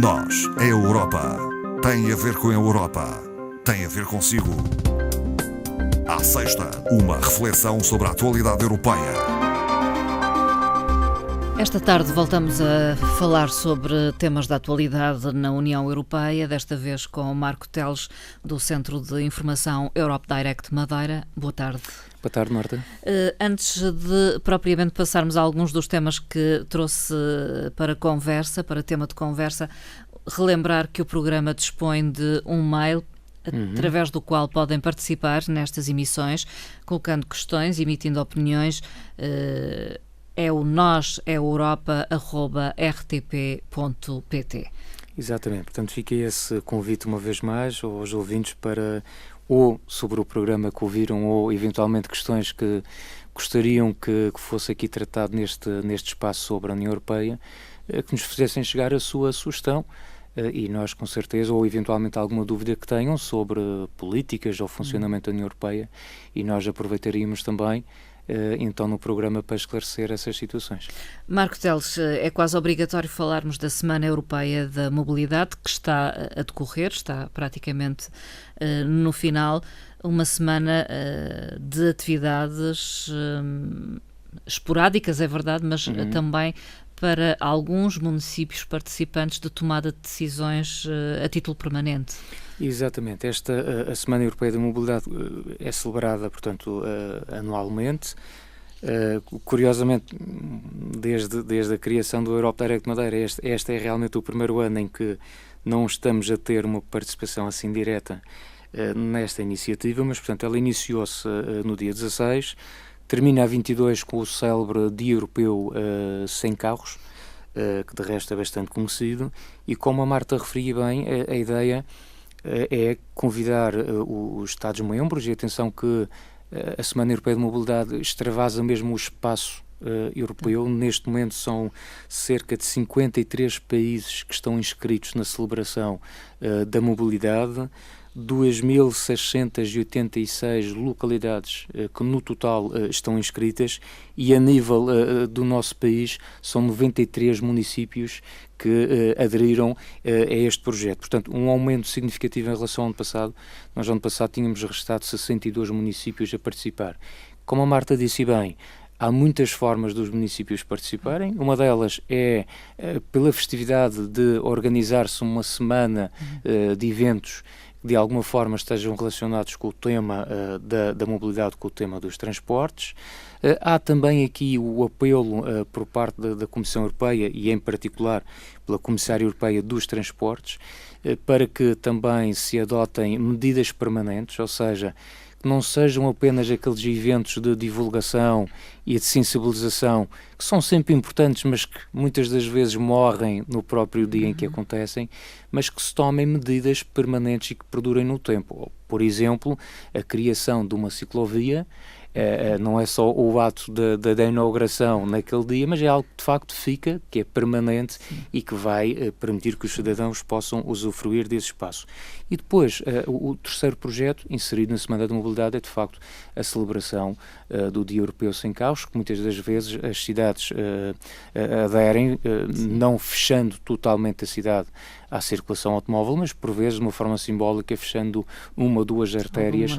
Nós, a Europa, tem a ver com a Europa, tem a ver consigo. À sexta, uma reflexão sobre a atualidade europeia. Esta tarde voltamos a falar sobre temas da atualidade na União Europeia, desta vez com o Marco Teles, do Centro de Informação Europe Direct Madeira. Boa tarde. Boa tarde, Marta. Antes de propriamente passarmos a alguns dos temas que trouxe para conversa, para tema de conversa, relembrar que o programa dispõe de um mail através do qual podem participar nestas emissões, colocando questões, emitindo opiniões. É o noseeuropa@rtp.pt. Exatamente, portanto fica esse convite uma vez mais aos ouvintes para, ou sobre o programa que ouviram, ou eventualmente questões que gostariam que fosse aqui tratado neste espaço sobre a União Europeia, que nos fizessem chegar a sua sugestão, e nós com certeza, ou eventualmente alguma dúvida que tenham sobre políticas ou funcionamento da União Europeia, e nós aproveitaríamos também então no programa para esclarecer essas situações. Marco Teles, é quase obrigatório falarmos da Semana Europeia da Mobilidade, que está a decorrer, está praticamente no final, uma semana de atividades esporádicas, é verdade, mas também para alguns municípios participantes de tomada de decisões a título permanente. Exatamente. A Semana Europeia da Mobilidade é celebrada, portanto, anualmente. Curiosamente, desde a criação do Europe Direct Madeira, este é realmente o primeiro ano em que não estamos a ter uma participação assim direta nesta iniciativa, mas, portanto, ela iniciou-se no dia 16, termina a 22 com o célebre Dia Europeu Sem Carros, que de resto é bastante conhecido, e como a Marta referia bem, a ideia é convidar os Estados-membros, e atenção que a Semana Europeia de Mobilidade extravasa mesmo o espaço europeu. Neste momento são cerca de 53 países que estão inscritos na celebração da mobilidade, 2.686 localidades que no total estão inscritas, e a nível do nosso país são 93 municípios que aderiram a este projeto. Portanto, um aumento significativo em relação ao ano passado. Nós, no ano passado, tínhamos registrado 62 municípios a participar. Como a Marta disse bem, há muitas formas dos municípios participarem. Uma delas é pela festividade de organizar-se uma semana de eventos que de alguma forma estejam relacionados com o tema da mobilidade, com o tema dos transportes. Há também aqui o apelo por parte da Comissão Europeia, e em particular pela Comissária Europeia dos Transportes, para que também se adotem medidas permanentes, ou seja, que não sejam apenas aqueles eventos de divulgação e de sensibilização, que são sempre importantes, mas que muitas das vezes morrem no próprio dia em que acontecem, mas que se tomem medidas permanentes e que perdurem no tempo. Por exemplo, a criação de uma ciclovia. Não é só o ato da inauguração naquele dia, mas é algo que de facto fica, que é permanente. Sim. E que vai permitir que os cidadãos possam usufruir desse espaço. E depois, o terceiro projeto, inserido na Semana da Mobilidade, é de facto a celebração do Dia Europeu Sem Carros, que muitas das vezes as cidades aderem, não fechando totalmente a cidade à circulação automóvel, mas por vezes de uma forma simbólica, fechando uma ou duas artérias,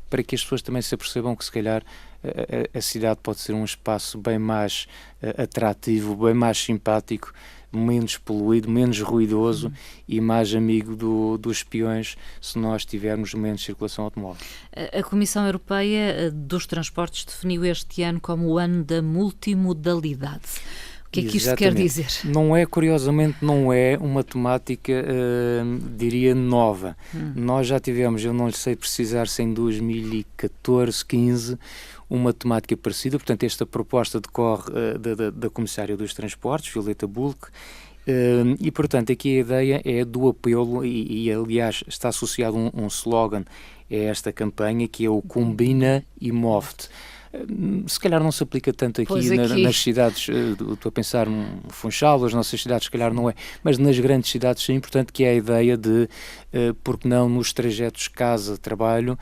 para que as pessoas também se apercebam que se calhar a cidade pode ser um espaço bem mais atrativo, bem mais simpático, menos poluído, menos ruidoso e mais amigo dos peões, se nós tivermos menos circulação automóvel. A Comissão Europeia dos Transportes definiu este ano como o ano da multimodalidade. O que é que isto quer dizer? Curiosamente, não é uma temática, diria, nova. Nós já tivemos, eu não lhe sei precisar se em 2014, 15, uma temática parecida. Portanto, esta proposta decorre da Comissária dos Transportes, Violeta Bulc, e, portanto, aqui a ideia é do apelo, e aliás, está associado um slogan a esta campanha, que é o Combina e Move-te. se calhar não se aplica tanto aqui, nas cidades, estou a pensar no Funchal, as nossas cidades se calhar não é, mas nas grandes cidades sim, portanto que é a ideia de, porque não nos trajetos casa-trabalho,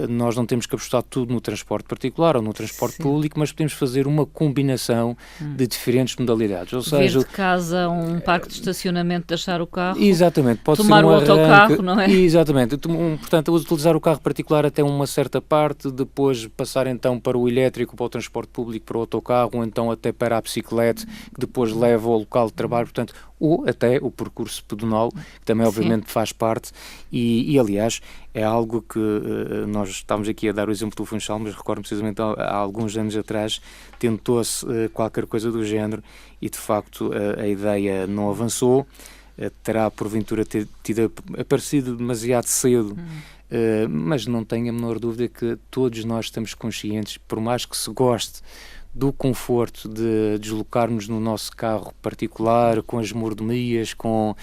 nós não temos que apostar tudo no transporte particular ou no transporte público, mas podemos fazer uma combinação de diferentes modalidades. Ou seja, vir de casa a um parque de estacionamento, deixar o carro, exatamente, pode tomar ser o autocarro, não é? Exatamente, portanto, utilizar o carro particular até uma certa parte, depois passar então para o elétrico, para o transporte público, para o autocarro, ou então até para a bicicleta, que depois leva ao local de trabalho, portanto, ou até o percurso pedonal, que também obviamente faz parte, e aliás, é algo que nós estamos aqui a dar o exemplo do Funchal, mas recordo precisamente há alguns anos atrás, tentou-se qualquer coisa do género, e de facto a ideia não avançou, terá porventura tido aparecido demasiado cedo, mas não tenho a menor dúvida que todos nós estamos conscientes, por mais que se goste do conforto de deslocarmos no nosso carro particular, com as mordomias, com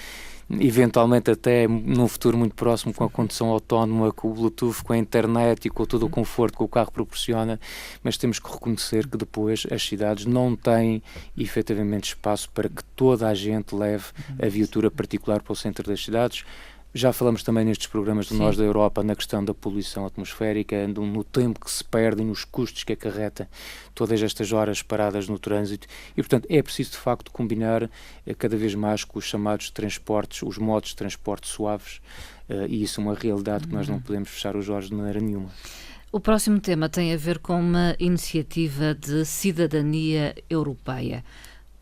eventualmente até num futuro muito próximo com a condução autónoma, com o Bluetooth, com a internet e com todo o conforto que o carro proporciona, mas temos que reconhecer que depois as cidades não têm efetivamente espaço para que toda a gente leve a viatura particular para o centro das cidades. Já falamos também nestes programas do Nós da Europa na questão da poluição atmosférica, no tempo que se perde e nos custos que acarreta todas estas horas paradas no trânsito e, portanto, é preciso de facto combinar cada vez mais com os chamados transportes, os modos de transporte suaves, e isso é uma realidade que nós não podemos fechar os olhos de maneira nenhuma. O próximo tema tem a ver com uma iniciativa de cidadania europeia.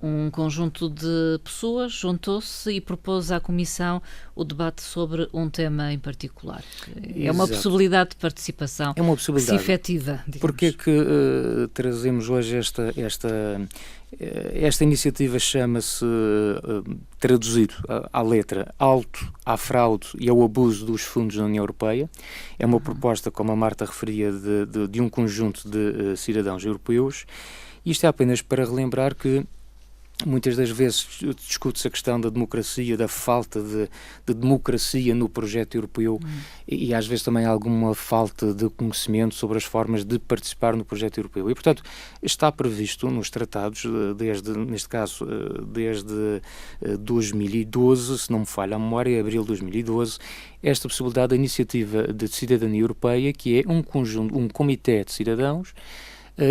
Um conjunto de pessoas juntou-se e propôs à Comissão o debate sobre um tema em particular. É uma possibilidade de participação, é uma possibilidade. Que se efetiva. Porquê que trazemos hoje esta iniciativa? Chama-se, traduzido à letra, alto à fraude e ao abuso dos fundos da União Europeia. É uma proposta, como a Marta referia, de um conjunto de cidadãos europeus. Isto é apenas para relembrar que muitas das vezes discute-se a questão da democracia, da falta de democracia no projeto europeu e às vezes também alguma falta de conhecimento sobre as formas de participar no projeto europeu. E, portanto, está previsto nos tratados, neste caso, desde 2012, se não me falha a memória, abril de 2012, esta possibilidade da iniciativa de cidadania europeia, que é um comitê de cidadãos,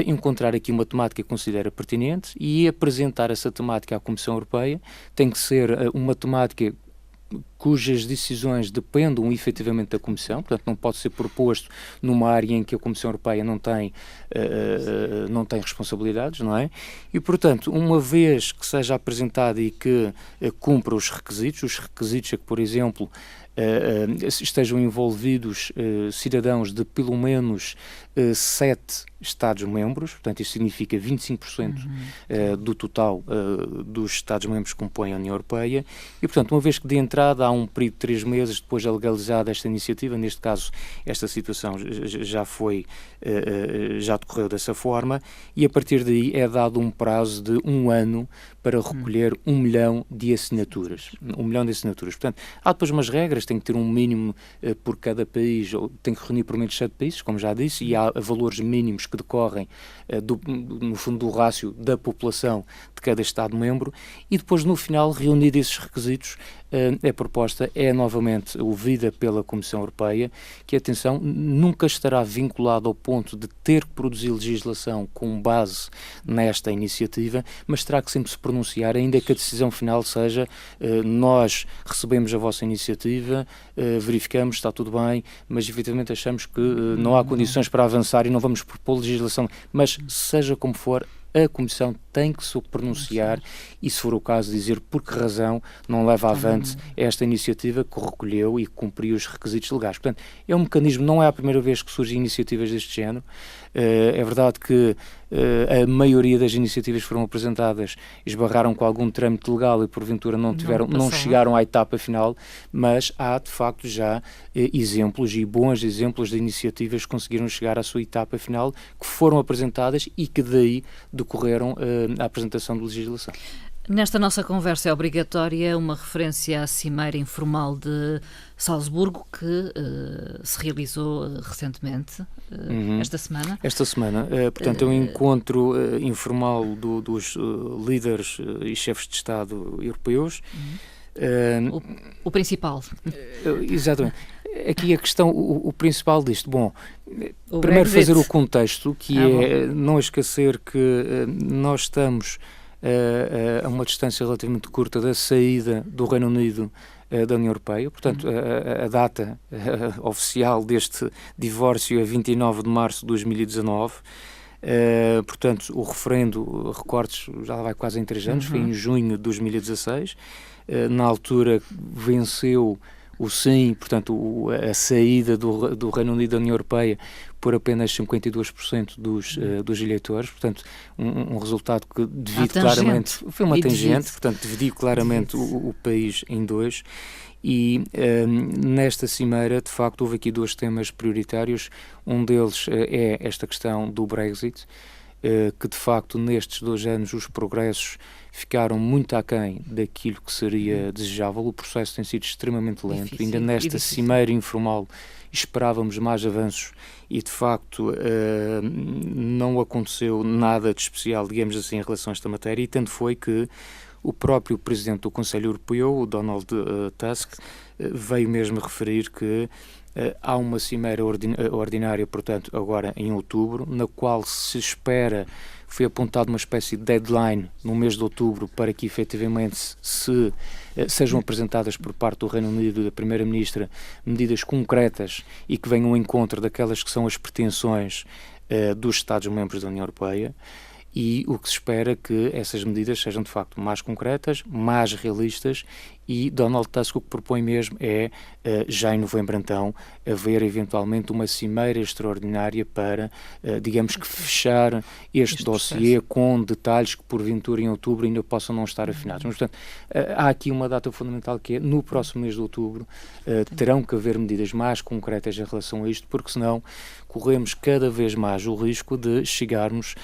encontrar aqui uma temática que considera pertinente e apresentar essa temática à Comissão Europeia. Tem que ser uma temática cujas decisões dependam efetivamente da Comissão, portanto não pode ser proposto numa área em que a Comissão Europeia não tem responsabilidades, não é? E, portanto, uma vez que seja apresentada e que cumpra os requisitos é que, por exemplo, estejam envolvidos cidadãos de pelo menos 7 Estados-membros, portanto isso significa 25% do total dos Estados-membros que compõem a União Europeia e, portanto, uma vez que de entrada há um período de 3 meses depois de legalizada esta iniciativa, neste caso esta situação já decorreu dessa forma e a partir daí é dado um prazo de 1 ano para recolher 1 milhão de assinaturas. 1 milhão de assinaturas. Portanto, há depois umas regras, tem que ter um mínimo por cada país, tem que reunir por menos 7 países, como já disse, e há valores mínimos que decorrem, no fundo, do rácio da população de cada Estado-membro, e depois, no final, reunido esses requisitos, a proposta é novamente ouvida pela Comissão Europeia, que, atenção, nunca estará vinculada ao ponto de ter que produzir legislação com base nesta iniciativa, mas terá que sempre se pronunciar, ainda que a decisão final seja nós recebemos a vossa iniciativa, verificamos, está tudo bem, mas efetivamente achamos que não há condições para avançar e não vamos propor legislação, mas seja como for, a Comissão tem que se pronunciar e, se for o caso, dizer por que razão não leva avante esta iniciativa que recolheu e cumpriu os requisitos legais. Portanto, é um mecanismo, não é a primeira vez que surgem iniciativas deste género. É verdade que a maioria das iniciativas que foram apresentadas esbarraram com algum trâmite legal e porventura não chegaram à etapa final, mas há de facto já exemplos e bons exemplos de iniciativas que conseguiram chegar à sua etapa final, que foram apresentadas e que daí decorreram a apresentação de legislação. Nesta nossa conversa é obrigatória uma referência à Cimeira Informal de Salzburgo, que se realizou recentemente, esta semana. Esta semana, portanto, é um encontro informal dos líderes e chefes de Estado europeus. O principal. Exatamente. Aqui a questão, o principal disto, O primeiro Brexit. fazer o contexto, que é não esquecer que nós estamos a uma distância relativamente curta da saída do Reino Unido da União Europeia. Portanto, a data oficial deste divórcio é 29 de março de 2019. Portanto, o referendo, recortes, já vai quase em 3 anos, foi em junho de 2016. Na altura venceu o sim, portanto, a saída do Reino Unido da União Europeia por apenas 52% dos eleitores, portanto, um resultado que divide claramente, foi uma tangente, portanto, dividiu claramente o país em dois. E nesta cimeira, de facto, houve aqui 2 temas prioritários. Um deles é esta questão do Brexit, que de facto nestes 2 anos os progressos ficaram muito aquém daquilo que seria desejável. O processo tem sido extremamente lento. Difícil, ainda nesta cimeira informal esperávamos mais avanços e de facto não aconteceu nada de especial, digamos assim, em relação a esta matéria, e tanto foi que o próprio Presidente do Conselho Europeu, o Donald Tusk, veio mesmo referir que há uma cimeira ordinária, portanto, agora em outubro, na qual se espera, foi apontado uma espécie de deadline no mês de outubro para que efetivamente sejam apresentadas por parte do Reino Unido e da Primeira-Ministra medidas concretas e que venham ao encontro daquelas que são as pretensões dos Estados-membros da União Europeia. E o que se espera é que essas medidas sejam de facto mais concretas, mais realistas, e Donald Tusk o que propõe mesmo é, já em novembro então, haver eventualmente uma cimeira extraordinária para, digamos que fechar este dossiê com detalhes que porventura em outubro ainda possam não estar afinados. Mas, portanto, há aqui uma data fundamental que é no próximo mês de outubro terão que haver medidas mais concretas em relação a isto, porque senão corremos cada vez mais o risco de chegarmos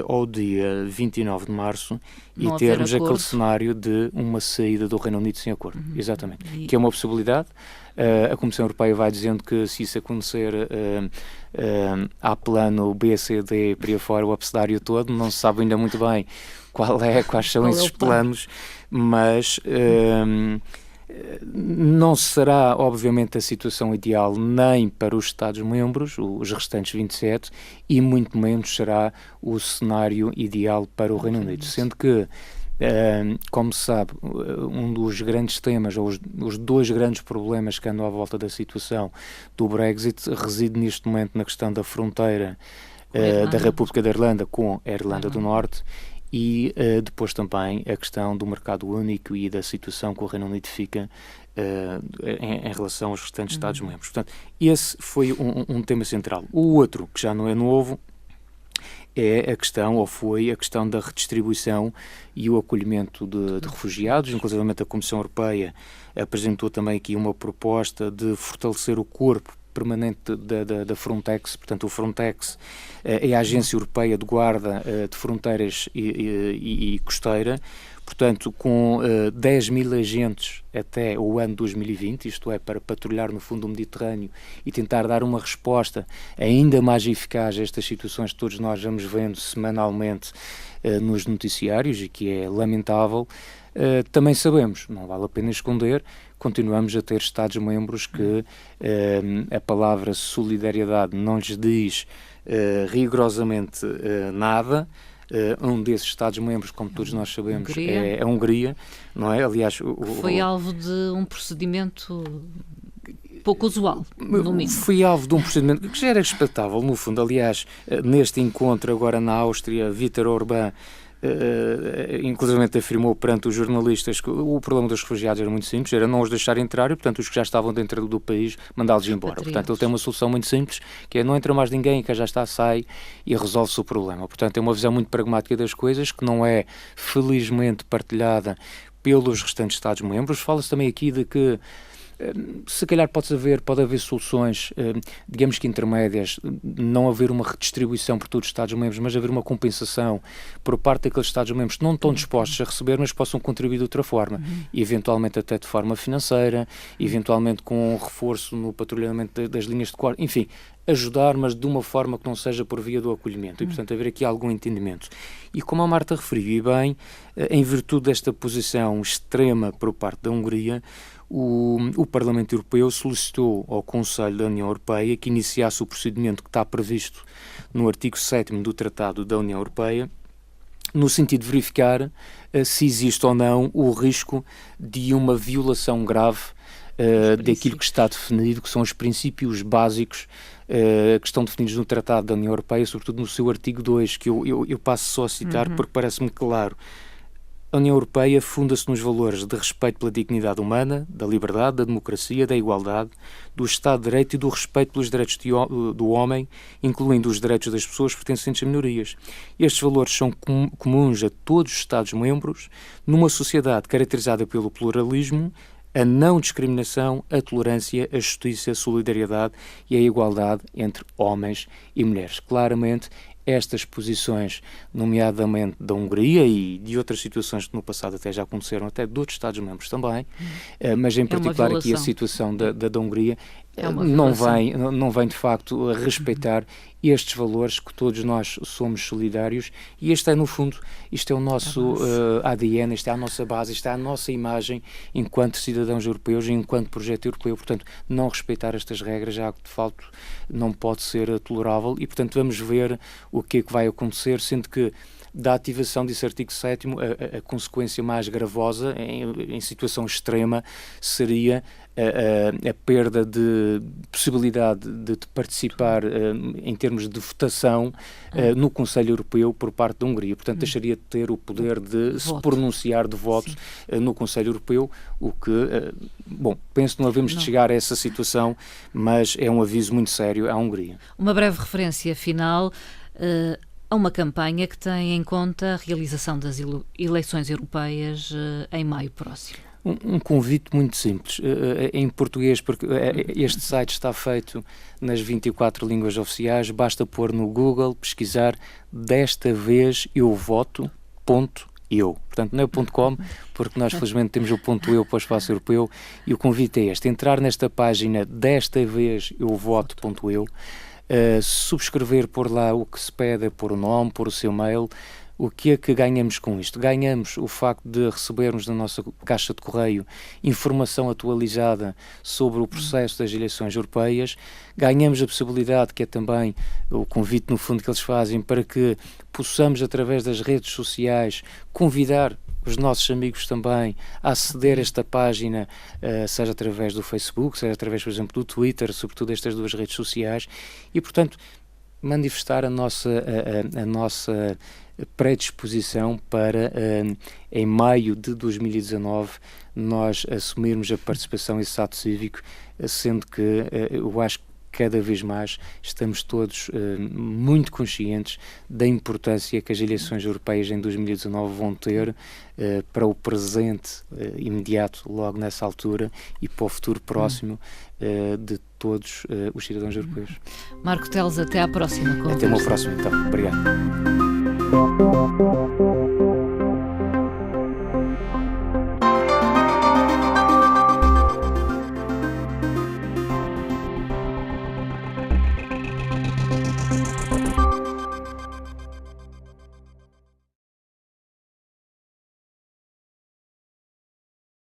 ao dia 29 de março e termos aquele cenário de uma saída do Reino Unido sem acordo. Exatamente. Que é uma possibilidade. A Comissão Europeia vai dizendo que se isso acontecer há plano B, C, D, por aí fora, o abecedário todo, não se sabe ainda muito bem quais são esses planos, mas não será, obviamente, a situação ideal nem para os Estados-membros, os restantes 27, e muito menos será o cenário ideal para o Reino Unido. Sendo que, como se sabe, um dos grandes temas, ou os 2 grandes problemas que andam à volta da situação do Brexit reside neste momento na questão da fronteira da República da Irlanda com a Irlanda do Norte, e depois também a questão do mercado único e da situação que o Reino Unido fica em relação aos restantes Estados-membros. Portanto, esse foi um tema central. O outro, que já não é novo, é a questão, ou foi a questão da redistribuição e o acolhimento de refugiados. Inclusive a Comissão Europeia apresentou também aqui uma proposta de fortalecer o corpo permanente da Frontex. Portanto, o Frontex é a Agência Europeia de Guarda de Fronteiras e Costeira, portanto, com 10 mil agentes até o ano 2020, isto é, para patrulhar no fundo do Mediterrâneo e tentar dar uma resposta ainda mais eficaz a estas situações que todos nós vamos vendo semanalmente nos noticiários e que é lamentável. Também sabemos, não vale a pena esconder, continuamos a ter Estados-membros que a palavra solidariedade não lhes diz rigorosamente nada. Um desses Estados-membros, como todos nós sabemos, é a Hungria, não é? Aliás, foi alvo de um procedimento pouco usual, no mínimo. Foi alvo de um procedimento que já era expectável, no fundo. Aliás, neste encontro agora na Áustria, Viktor Orbán inclusive afirmou perante os jornalistas que o problema dos refugiados era muito simples, era não os deixar entrar e, portanto, os que já estavam dentro do país, mandá-los embora. Portanto, ele tem uma solução muito simples, que é não entra mais ninguém, que já está, sai e resolve-se o problema. Portanto, é uma visão muito pragmática das coisas, que não é, felizmente, partilhada pelos restantes Estados-membros. Fala-se também aqui de que Se calhar pode haver soluções, digamos que intermédias, não haver uma redistribuição por todos os Estados-membros, mas haver uma compensação por parte daqueles Estados-membros que não estão dispostos a receber, mas possam contribuir de outra forma, e eventualmente até de forma financeira, eventualmente com um reforço no patrulhamento das linhas de corte, enfim, ajudar, mas de uma forma que não seja por via do acolhimento, e portanto haver aqui algum entendimento. E como a Marta referiu, e bem, em virtude desta posição extrema por parte da Hungria, o Parlamento Europeu solicitou ao Conselho da União Europeia que iniciasse o procedimento que está previsto no artigo 7º do Tratado da União Europeia, no sentido de verificar se existe ou não o risco de uma violação grave daquilo que está definido, que são os princípios básicos que estão definidos no Tratado da União Europeia, sobretudo no seu artigo 2, que eu passo só a citar porque parece-me claro. A União Europeia funda-se nos valores de respeito pela dignidade humana, da liberdade, da democracia, da igualdade, do Estado de Direito e do respeito pelos direitos do homem, incluindo os direitos das pessoas pertencentes a minorias. Estes valores são comuns a todos os Estados-membros, numa sociedade caracterizada pelo pluralismo, a não discriminação, a tolerância, a justiça, a solidariedade e a igualdade entre homens e mulheres. Claramente, estas posições, nomeadamente da Hungria e de outras situações que no passado até já aconteceram, até de outros Estados-membros também, mas em particular aqui a situação da Hungria, não vem de facto a respeitar estes valores que todos nós somos solidários, e este é no fundo, isto é o nosso ADN, isto é a nossa base, isto é a nossa imagem enquanto cidadãos europeus e enquanto projeto europeu. Portanto, não respeitar estas regras já de facto não pode ser tolerável, e portanto vamos ver o que é que vai acontecer, sendo que da ativação desse artigo 7º, a consequência mais gravosa, em situação extrema, seria a perda de possibilidade de participar em termos de votação no Conselho Europeu por parte da Hungria. Portanto, deixaria de ter o poder de se pronunciar de voto no Conselho Europeu, o que, penso que não havemos de chegar a essa situação, mas é um aviso muito sério à Hungria. Uma breve referência final a uma campanha que tem em conta a realização das eleições europeias em maio próximo. Um convite muito simples, em português, porque este site está feito nas 24 línguas oficiais, basta pôr no Google, pesquisar "desta vez eu voto", .eu. Portanto, não é .com, porque nós felizmente temos o .eu para o espaço europeu, e o convite é este: entrar nesta página "desta vez eu voto.eu", subscrever por lá o que se pede, por o nome, por o seu mail. O que é que ganhamos com isto? Ganhamos o facto de recebermos na nossa caixa de correio informação atualizada sobre o processo das eleições europeias, ganhamos a possibilidade, que é também o convite no fundo que eles fazem, para que possamos, através das redes sociais, convidar os nossos amigos também a aceder a esta página, seja através do Facebook, seja através, por exemplo, do Twitter, sobretudo estas duas redes sociais, e, portanto, manifestar a nossa predisposição para, em maio de 2019, nós assumirmos a participação em esse ato cívico, sendo que eu acho que cada vez mais estamos todos muito conscientes da importância que as eleições europeias em 2019 vão ter para o presente imediato, logo nessa altura, e para o futuro próximo de todos os cidadãos europeus. Marco Teles, até à próxima conversa. Até uma próxima, então. Obrigado.